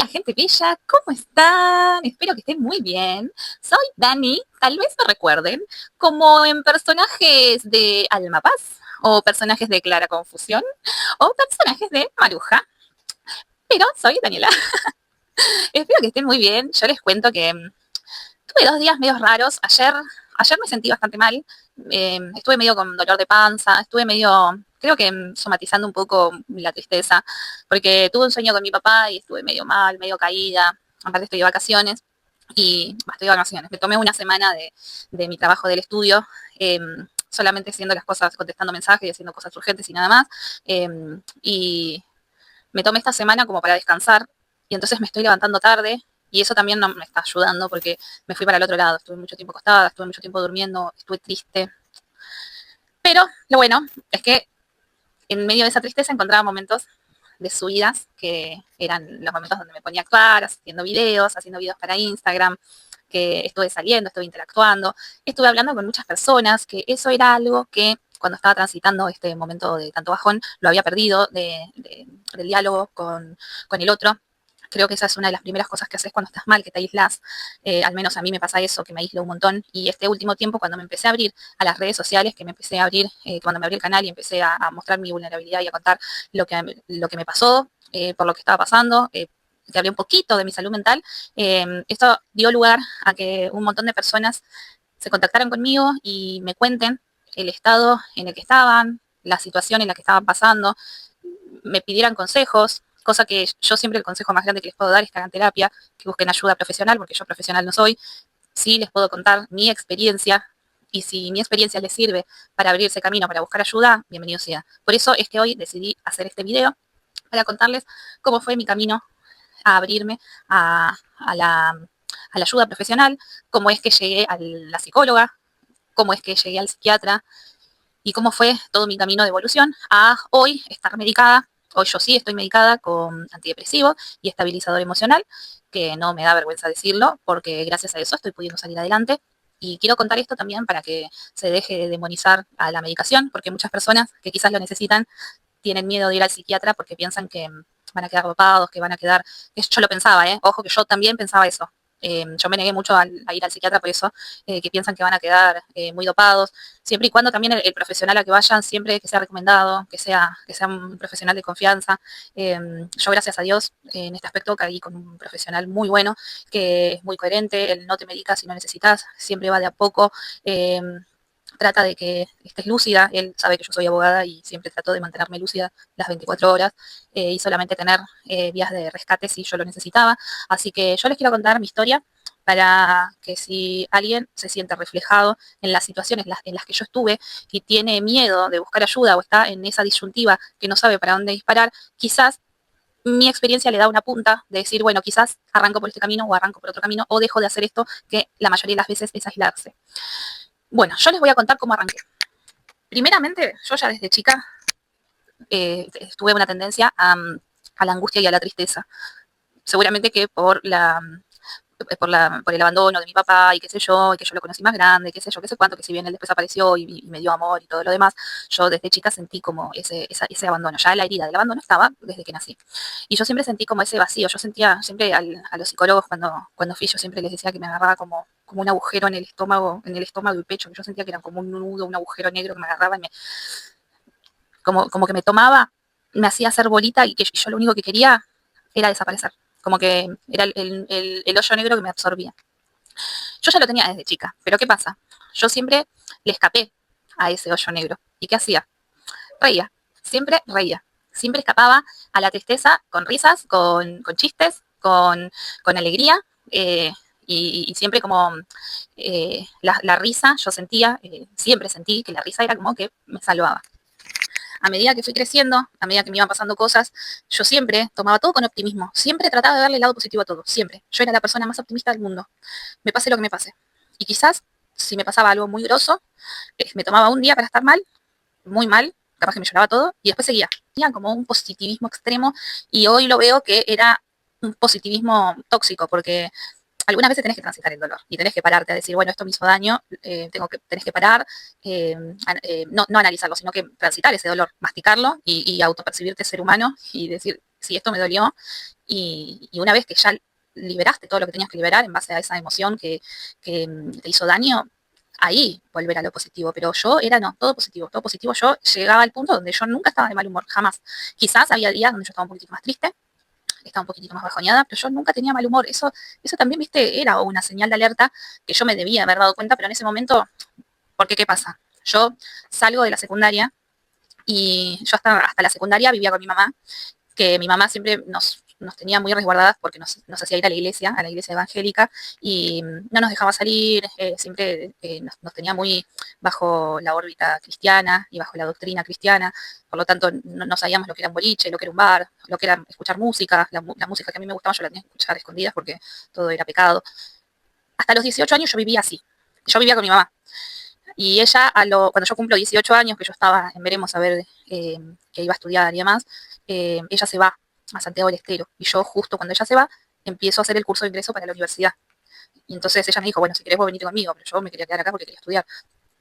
Hola gente bella, ¿cómo están? Espero que estén muy bien. Soy Dani, tal vez me recuerden como en personajes de Alma Paz, o personajes de Clara Confusión, o personajes de Maruja, pero soy Daniela. Espero que estén muy bien. Yo les cuento que tuve 2 días medio raros. Ayer me sentí bastante mal. Estuve medio con dolor de panza, estuve medio, creo que somatizando un poco la tristeza, porque tuve un sueño con mi papá y estuve medio mal, medio caída. Aparte estoy de vacaciones estoy de vacaciones. Me tomé una semana de mi trabajo del estudio, solamente haciendo las cosas, contestando mensajes y haciendo cosas urgentes y nada más. Y me tomé esta semana como para descansar y entonces me estoy levantando tarde y eso también no me está ayudando porque me fui para el otro lado. Estuve mucho tiempo acostada, estuve mucho tiempo durmiendo, estuve triste. Pero lo bueno es que en medio de esa tristeza encontraba momentos de subidas que eran los momentos donde me ponía a actuar, haciendo videos para Instagram, que estuve saliendo, estuve interactuando, estuve hablando con muchas personas, que eso era algo que cuando estaba transitando este momento de tanto bajón, lo había perdido del diálogo con el otro. Creo que esa es una de las primeras cosas que haces cuando estás mal, que te aíslas. Al menos a mí me pasa eso, que me aíslo un montón. Y este último tiempo, cuando me empecé a abrir a las redes sociales, que me empecé a abrir, cuando me abrí el canal y empecé a mostrar mi vulnerabilidad y a contar lo que me pasó, por lo que estaba pasando, que hablé un poquito de mi salud mental, esto dio lugar a que un montón de personas se contactaran conmigo y me cuenten el estado en el que estaban, la situación en la que estaban pasando, me pidieran consejos, cosa que yo siempre el consejo más grande que les puedo dar es que hagan terapia, que busquen ayuda profesional, porque yo profesional no soy. Sí les puedo contar mi experiencia y si mi experiencia les sirve para abrirse camino, para buscar ayuda, bienvenido sea. Por eso es que hoy decidí hacer este video para contarles cómo fue mi camino a abrirme a la, a la ayuda profesional, cómo es que llegué a la psicóloga, cómo es que llegué al psiquiatra, y cómo fue todo mi camino de evolución a hoy estar medicada. Hoy yo sí estoy medicada con antidepresivo y estabilizador emocional, que no me da vergüenza decirlo, porque gracias a eso estoy pudiendo salir adelante. Y quiero contar esto también para que se deje de demonizar a la medicación, porque muchas personas que quizás lo necesitan tienen miedo de ir al psiquiatra porque piensan que van a quedar dopados, que van a quedar... Yo lo pensaba, ojo que yo también pensaba eso. Yo me negué mucho a ir al psiquiatra por eso, que piensan que van a quedar muy dopados, siempre y cuando también el profesional a que vayan, siempre que sea recomendado, que sea un profesional de confianza. Yo, gracias a Dios, en este aspecto caí con un profesional muy bueno, que es muy coherente, él no te medica si no necesitas, siempre va de a poco. Eh, Trata de que estés lúcida, él sabe que yo soy abogada y siempre trato de mantenerme lúcida las 24 horas y solamente tener vías de rescate si yo lo necesitaba. Así que yo les quiero contar mi historia para que si alguien se siente reflejado en las situaciones en las que yo estuve y tiene miedo de buscar ayuda o está en esa disyuntiva que no sabe para dónde disparar, quizás mi experiencia le da una punta de decir, bueno, quizás arranco por este camino o arranco por otro camino o dejo de hacer esto que la mayoría de las veces es aislarse. Bueno, yo les voy a contar cómo arranqué. Primeramente, yo ya desde chica tuve una tendencia a la angustia y a la tristeza. Seguramente que por el abandono de mi papá y qué sé yo, y que yo lo conocí más grande, qué sé yo, qué sé cuánto, que si bien él después apareció y me dio amor y todo lo demás, yo desde chica sentí como ese abandono. Ya la herida del abandono estaba desde que nací. Y yo siempre sentí como ese vacío. Yo sentía siempre a los psicólogos cuando fui, yo siempre les decía que me agarraba como un agujero en el estómago y pecho, que yo sentía que era como un nudo, un agujero negro que me agarraba y como que me tomaba, me hacía hacer bolita y que yo lo único que quería era desaparecer. Como que era el hoyo negro que me absorbía. Yo ya lo tenía desde chica, pero ¿qué pasa? Yo siempre le escapé a ese hoyo negro. ¿Y qué hacía? Reía, siempre reía. Siempre escapaba a la tristeza con risas, con chistes, con alegría. Y siempre como la risa, yo sentía, siempre sentí que la risa era como que me salvaba. A medida que fui creciendo, a medida que me iban pasando cosas, yo siempre tomaba todo con optimismo. Siempre trataba de darle el lado positivo a todo. Siempre. Yo era la persona más optimista del mundo. Me pase lo que me pase. Y quizás, si me pasaba algo muy grosso, me tomaba un día para estar mal, muy mal, capaz que me lloraba todo, y después seguía. Tenía como un positivismo extremo, y hoy lo veo que era un positivismo tóxico, porque algunas veces tenés que transitar el dolor y tenés que pararte a decir, bueno, esto me hizo daño, tenés que parar, no analizarlo, sino que transitar ese dolor, masticarlo y autopercibirte ser humano y decir, si esto me dolió Y una vez que ya liberaste todo lo que tenías que liberar en base a esa emoción que te hizo daño, ahí volver a lo positivo. Pero yo era, no, todo positivo, todo positivo. Yo llegaba al punto donde yo nunca estaba de mal humor, jamás. Quizás había días donde yo estaba un poquitito más triste, estaba un poquitito más bajoneada, pero yo nunca tenía mal humor. Eso también, viste, era una señal de alerta que yo me debía haber dado cuenta, pero en ese momento, porque ¿qué pasa? Yo salgo de la secundaria y yo hasta la secundaria vivía con mi mamá, que mi mamá siempre nos tenía muy resguardadas porque nos hacía ir a la iglesia evangélica, y no nos dejaba salir, siempre nos tenía muy bajo la órbita cristiana y bajo la doctrina cristiana, por lo tanto no sabíamos lo que era un boliche, lo que era un bar, lo que era escuchar música, la música que a mí me gustaba yo la tenía que escuchar a escondidas porque todo era pecado. Hasta los 18 años yo vivía así, yo vivía con mi mamá. Y ella, cuando yo cumplo 18 años, que yo estaba en veremos a ver que iba a estudiar y demás, ella se va a Santiago del Estero. Y yo, justo cuando ella se va, empiezo a hacer el curso de ingreso para la universidad. Y entonces ella me dijo, bueno, si querés vos venir conmigo, pero yo me quería quedar acá porque quería estudiar.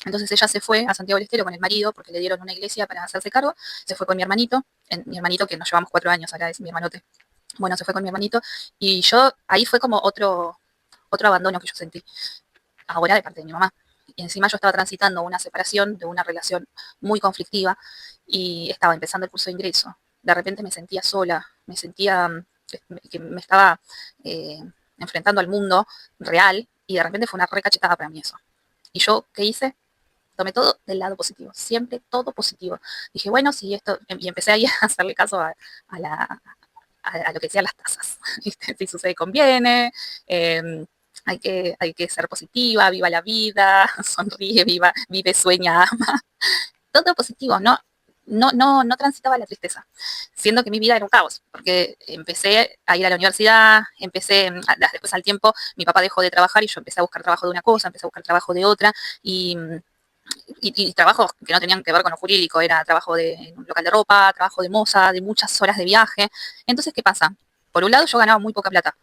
Entonces ella se fue a Santiago del Estero con el marido, porque le dieron una iglesia para hacerse cargo, se fue con mi hermanito que nos llevamos 4 años, ahora es mi hermanote. Bueno, se fue con mi hermanito, y yo, ahí fue como otro abandono que yo sentí, ahora de parte de mi mamá. Y encima yo estaba transitando una separación de una relación muy conflictiva y estaba empezando el curso de ingreso. De repente me sentía sola, me sentía que me estaba eh, enfrentando al mundo real, y de repente fue una recachetada para mí eso. ¿Y yo qué hice? Tomé todo del lado positivo, siempre todo positivo. Dije, bueno, si esto, y empecé ahí a hacerle caso a la, a lo que decían las tazas. Si sucede, conviene, eh, hay que ser positiva, viva la vida, sonríe, vive, sueña, ama. Todo positivo, no transitaba la tristeza, siendo que mi vida era un caos, porque empecé a ir a la universidad, después al tiempo, mi papá dejó de trabajar y yo empecé a buscar trabajo de una cosa, empecé a buscar trabajo de otra, y trabajos que no tenían que ver con lo jurídico, era trabajo en un local de ropa, trabajo de moza, de muchas horas de viaje. Entonces, ¿qué pasa? Por un lado, yo ganaba muy poca plata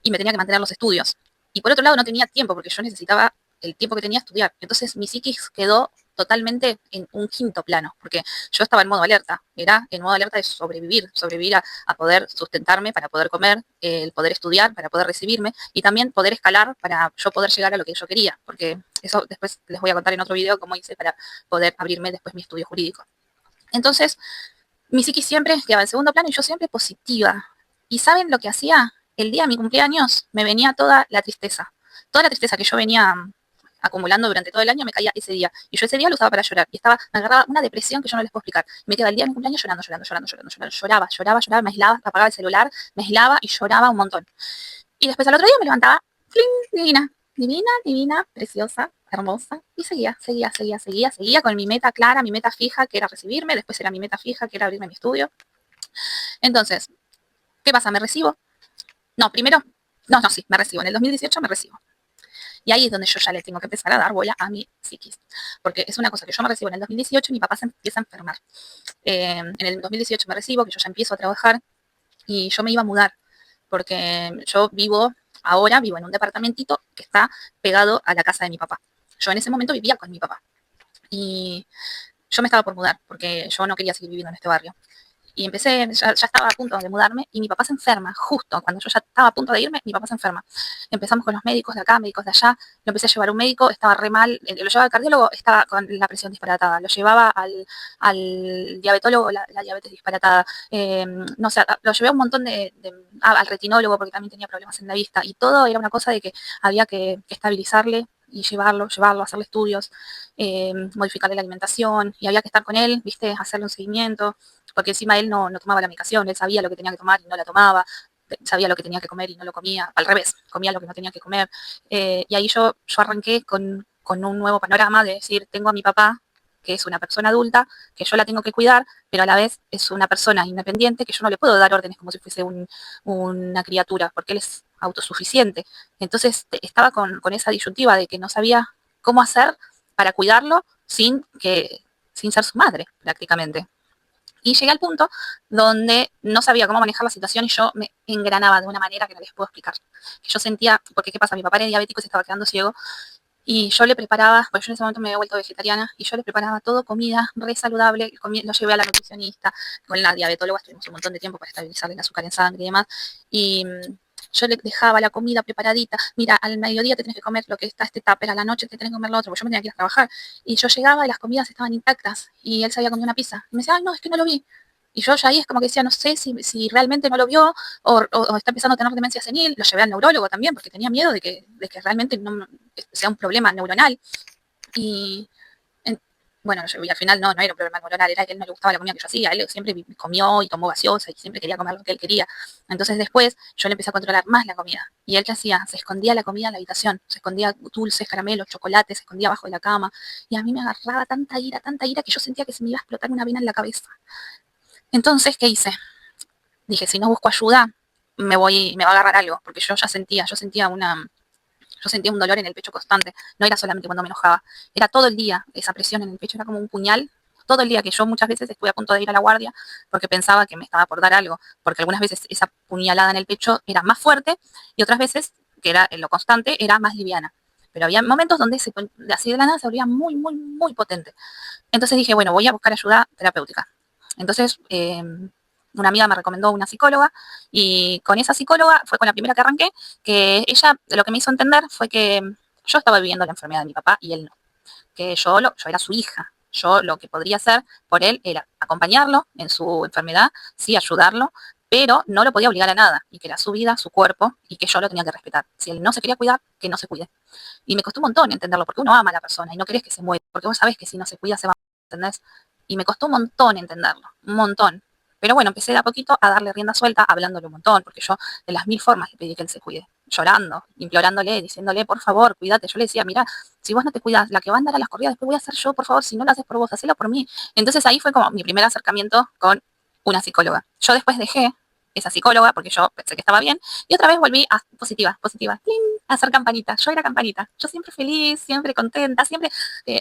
y me tenía que mantener los estudios. Y por otro lado, no tenía tiempo porque yo necesitaba el tiempo que tenía a estudiar. Entonces, mi psiquis quedó totalmente en un quinto plano, porque yo estaba en modo alerta, era en modo alerta de sobrevivir a poder sustentarme, para poder comer, el poder estudiar, para poder recibirme, y también poder escalar para yo poder llegar a lo que yo quería, porque eso después les voy a contar en otro video cómo hice para poder abrirme después mi estudio jurídico. Entonces, mi psiquis siempre quedaba en segundo plano y yo siempre positiva. ¿Y saben lo que hacía? El día de mi cumpleaños me venía toda la tristeza que yo venía acumulando durante todo el año me caía ese día. Y yo ese día lo usaba para llorar. Y me agarraba una depresión que yo no les puedo explicar. Me quedaba el día de mi cumpleaños llorando. Me aislaba, apagaba el celular, me aislaba y lloraba un montón. Y después al otro día me levantaba, ¡fling! Divina, preciosa, hermosa. Y seguía con mi meta clara, mi meta fija, que era recibirme. Después era mi meta fija, que era abrirme mi estudio. Entonces, ¿qué pasa? ¿Me recibo? No, primero, no, sí, me recibo. En el 2018 me recibo. Y ahí es donde yo ya le tengo que empezar a dar bola a mi psiquis. Porque es una cosa que yo me recibo en el 2018 y mi papá se empieza a enfermar. En el 2018 me recibo, que yo ya empiezo a trabajar, y yo me iba a mudar. Porque yo vivo en un departamentito que está pegado a la casa de mi papá. Yo en ese momento vivía con mi papá. Y yo me estaba por mudar, porque yo no quería seguir viviendo en este barrio. Y ya estaba a punto de mudarme y mi papá se enferma, justo cuando yo ya estaba a punto de irme, mi papá se enferma. Empezamos con los médicos de acá, médicos de allá, lo empecé a llevar a un médico, estaba re mal, lo llevaba al cardiólogo, estaba con la presión disparatada, lo llevaba al diabetólogo, la diabetes disparatada, no sé, lo llevé a un montón al retinólogo porque también tenía problemas en la vista, y todo era una cosa de que había que estabilizarle y llevarlo, hacerle estudios, modificarle la alimentación, y había que estar con él, viste, hacerle un seguimiento, porque encima él no tomaba la medicación, él sabía lo que tenía que tomar y no la tomaba, sabía lo que tenía que comer y no lo comía, al revés, comía lo que no tenía que comer. Y ahí yo arranqué con un nuevo panorama de decir, tengo a mi papá, que es una persona adulta, que yo la tengo que cuidar, pero a la vez es una persona independiente, que yo no le puedo dar órdenes como si fuese una criatura, porque él es autosuficiente. Entonces estaba con esa disyuntiva de que no sabía cómo hacer para cuidarlo sin ser su madre, prácticamente. Y llegué al punto donde no sabía cómo manejar la situación y yo me engranaba de una manera que no les puedo explicar. Que yo sentía, porque ¿qué pasa? Mi papá era diabético y se estaba quedando ciego, Y yo le preparaba, porque yo en ese momento me había vuelto vegetariana, y yo le preparaba todo comida re saludable, lo llevé a la nutricionista, con la diabetóloga estuvimos un montón de tiempo para estabilizarle el azúcar en sangre y demás, y yo le dejaba la comida preparadita, mira, al mediodía te tenés que comer lo que está este tupper, a la noche te tenés que comer lo otro, porque yo me tenía que ir a trabajar, y yo llegaba y las comidas estaban intactas, y él se había comido una pizza, y me decía, ay no, es que no lo vi, y yo ya ahí es como que decía, no sé si realmente no lo vio o está empezando a tener demencia senil. Lo llevé al neurólogo también porque tenía miedo de que realmente no sea un problema neuronal. Y en, bueno, y al final no era un problema neuronal, era que a él no le gustaba la comida que yo hacía. Él siempre comió y tomó gaseosa y siempre quería comer lo que él quería. Entonces después yo le empecé a controlar más la comida. Y él qué hacía, se escondía la comida en la habitación, se escondía dulces, caramelos, chocolates, se escondía abajo de la cama. Y a mí me agarraba tanta ira que yo sentía que se me iba a explotar una vena en la cabeza. Entonces, ¿qué hice? Dije, si no busco ayuda, me va a agarrar algo, porque yo sentía un dolor en el pecho constante, no era solamente cuando me enojaba, era todo el día, esa presión en el pecho era como un puñal, todo el día que yo muchas veces estuve a punto de ir a la guardia porque pensaba que me estaba por dar algo, porque algunas veces esa puñalada en el pecho era más fuerte y otras veces, que era en lo constante, era más liviana. Pero había momentos donde así de la nada se volvía muy potente. Entonces dije, bueno, voy a buscar ayuda terapéutica. Entonces, una amiga me recomendó una psicóloga y con esa psicóloga fue con la primera que arranqué, que ella lo que me hizo entender fue que yo estaba viviendo la enfermedad de mi papá y él no, que yo era su hija. Yo lo que podría hacer por él era acompañarlo en su enfermedad, sí ayudarlo, pero no lo podía obligar a nada y que era su vida, su cuerpo y que yo lo tenía que respetar. Si él no se quería cuidar, que no se cuide. Y me costó un montón entenderlo porque uno ama a la persona y no querés que se muera, porque vos sabés que si no se cuida se va, ¿entendés? Y me costó un montón entenderlo, un montón. Pero bueno, empecé de a poquito a darle rienda suelta, hablándole un montón, porque yo de las 1000 formas le pedí que él se cuide, llorando, implorándole, diciéndole, por favor, cuídate. Yo le decía, mira, si vos no te cuidas, la que va a andar a las corridas después voy a hacer yo, por favor, si no lo haces por vos, hacelo por mí. Entonces ahí fue como mi primer acercamiento con una psicóloga. Yo después dejé esa psicóloga porque yo pensé que estaba bien y otra vez volví a positiva, ¡pling! A hacer campanita. Yo era campanita. Yo siempre feliz, siempre contenta, siempre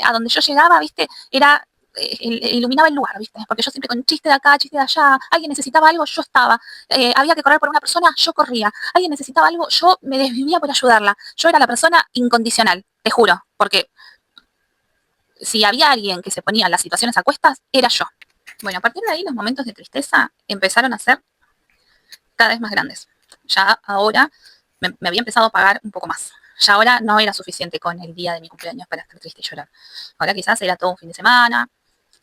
a donde yo llegaba, viste, era iluminaba el lugar, ¿viste? Porque yo siempre con chiste de acá, chiste de allá, alguien necesitaba algo, yo estaba. Había que correr por una persona, yo corría. Alguien necesitaba algo, yo me desvivía por ayudarla. Yo era la persona incondicional, te juro, porque si había alguien que se ponía en las situaciones a cuestas, era yo. Bueno, a partir de ahí los momentos de tristeza empezaron a ser cada vez más grandes. Ya ahora me había empezado a pagar un poco más. Ya ahora no era suficiente con el día de mi cumpleaños para estar triste y llorar. Ahora quizás era todo un fin de semana,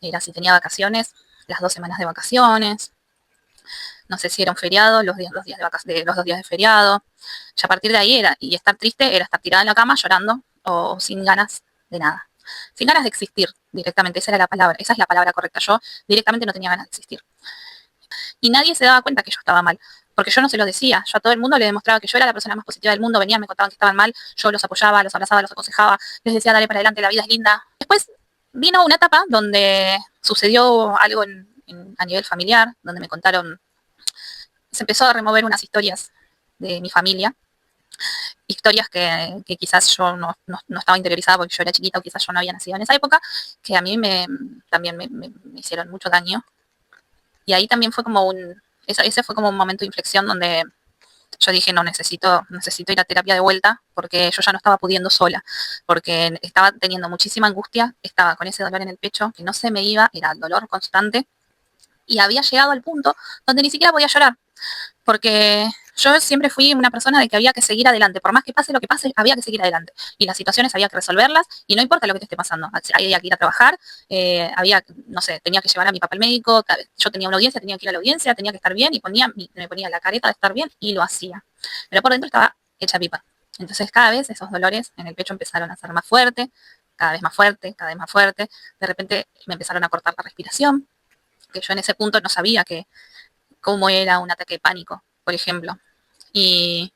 era si tenía vacaciones, las 2 semanas de vacaciones, no sé si era un feriado, los 2 días de feriado. Ya a partir de ahí era, y estar triste era estar tirada en la cama llorando o sin ganas de nada. Sin ganas de existir directamente, esa era la palabra, esa es la palabra correcta. Yo directamente no tenía ganas de existir. Y nadie se daba cuenta que yo estaba mal, porque yo no se lo decía. Yo a todo el mundo le demostraba que yo era la persona más positiva del mundo, venían, me contaban que estaban mal, yo los apoyaba, los abrazaba, los aconsejaba, les decía, dale para adelante, la vida es linda. Después vino una etapa donde sucedió algo a nivel familiar, donde me contaron, se empezó a remover unas historias de mi familia, historias que quizás yo no estaba interiorizada porque yo era chiquita o quizás yo no había nacido en esa época, que a mí también me hicieron mucho daño. Y ahí también fue como ese fue como un momento de inflexión donde yo dije, no, necesito ir a terapia de vuelta porque yo ya no estaba pudiendo sola, porque estaba teniendo muchísima angustia, estaba con ese dolor en el pecho que no se me iba, era dolor constante y había llegado al punto donde ni siquiera podía llorar, porque yo siempre fui una persona de que había que seguir adelante, por más que pase lo que pase, había que seguir adelante, y las situaciones había que resolverlas, y no importa lo que te esté pasando, había que ir a trabajar, no sé, tenía que llevar a mi papá al médico, yo tenía una audiencia, tenía que ir a la audiencia, tenía que estar bien, y me ponía la careta de estar bien, y lo hacía, pero por dentro estaba hecha pipa. Entonces cada vez esos dolores en el pecho empezaron a ser más fuertes, cada vez más fuerte, cada vez más fuerte, de repente me empezaron a cortar la respiración, que yo en ese punto no sabía cómo era un ataque de pánico, por ejemplo. Y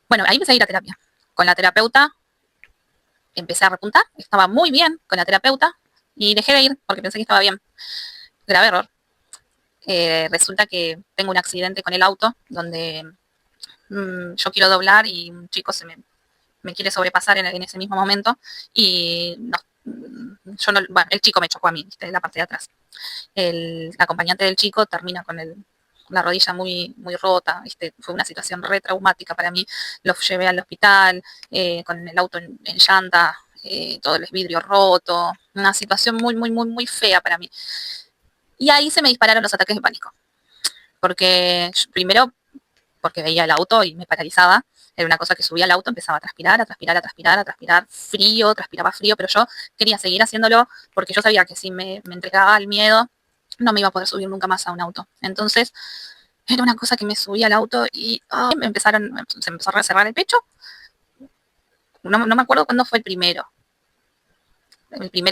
bueno, ahí empecé a ir a terapia. Con la terapeuta empecé a repuntar, estaba muy bien con la terapeuta y dejé de ir porque pensé que estaba bien. Grave error. Resulta que tengo un accidente con el auto donde yo quiero doblar y un chico me quiere sobrepasar en ese mismo momento y no, bueno, el chico me chocó a mí, ¿viste? En la parte de atrás. El acompañante del chico termina con la rodilla muy, muy rota, ¿viste? Fue una situación re traumática para mí. Los llevé al hospital con el auto en llanta, todo el vidrio roto, una situación muy, muy, muy, muy fea para mí. Y ahí se me dispararon los ataques de pánico, porque primero porque veía el auto y me paralizaba. Era una cosa que subía al auto, empezaba a transpirar, a transpirar, a transpirar, a transpirar frío, transpiraba frío, pero yo quería seguir haciéndolo porque yo sabía que si me entregaba al miedo, no me iba a poder subir nunca más a un auto. Entonces, era una cosa que me subía al auto y se empezó a cerrar el pecho. No me acuerdo cuándo fue el primer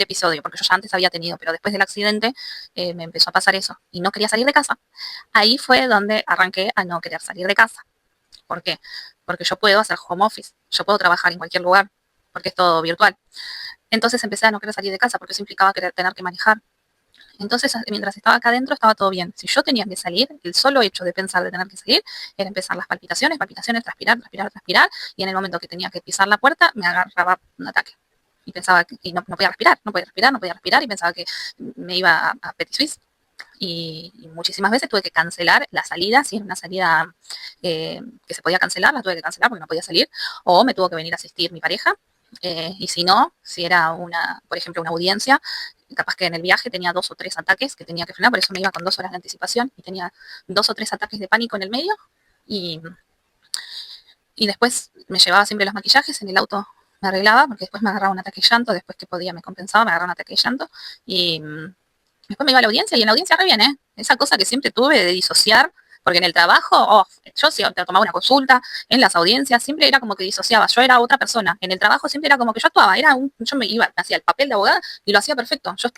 episodio, porque yo ya antes había tenido, pero después del accidente me empezó a pasar eso y no quería salir de casa. Ahí fue donde arranqué a no querer salir de casa. ¿Por qué? Porque yo puedo hacer home office, yo puedo trabajar en cualquier lugar, porque es todo virtual. Entonces empecé a no querer salir de casa, porque eso implicaba tener que manejar. Entonces, mientras estaba acá adentro, estaba todo bien. Si yo tenía que salir, el solo hecho de pensar de tener que salir era empezar las palpitaciones, palpitaciones, transpirar, transpirar, transpirar, y en el momento que tenía que pisar la puerta, me agarraba un ataque. Y pensaba que no podía respirar, no podía respirar, no podía respirar, y pensaba que me iba a Petit Suisse. Y muchísimas veces tuve que cancelar la salida, si era una salida que se podía cancelar, la tuve que cancelar porque no podía salir, o me tuvo que venir a asistir mi pareja, y si no, si era por ejemplo, una audiencia, capaz que en el viaje tenía 2 o 3 ataques que tenía que frenar, por eso me iba con 2 horas de anticipación y tenía 2 o 3 ataques de pánico en el medio, y, y después me llevaba siempre los maquillajes, en el auto me arreglaba, porque después me agarraba un ataque de llanto, después que podía me compensaba, me agarraba un ataque de llanto, y después me iba a la audiencia y en la audiencia re bien, ¿eh? Esa cosa que siempre tuve de disociar, porque en el trabajo, yo sí tomaba una consulta, en las audiencias siempre era como que disociaba, yo era otra persona, en el trabajo siempre era como que yo actuaba, yo me iba, hacía el papel de abogada y lo hacía perfecto, yo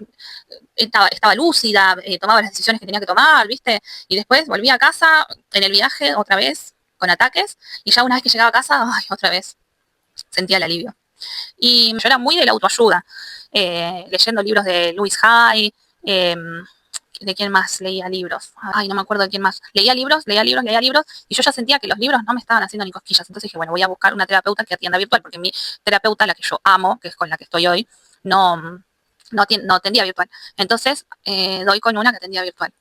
estaba lúcida, tomaba las decisiones que tenía que tomar, ¿viste? Y después volvía a casa en el viaje otra vez con ataques y ya una vez que llegaba a casa, ay, otra vez sentía el alivio. Y yo era muy de la autoayuda, leyendo libros de Louis Hay, eh, ¿de quién más leía libros? Ay, no me acuerdo de quién más. Leía libros, leía libros, leía libros, y yo ya sentía que los libros no me estaban haciendo ni cosquillas. Entonces dije, bueno, voy a buscar una terapeuta que atienda virtual, porque mi terapeuta, la que yo amo, que es con la que estoy hoy, no atendía virtual. Entonces doy con una que atendía virtual.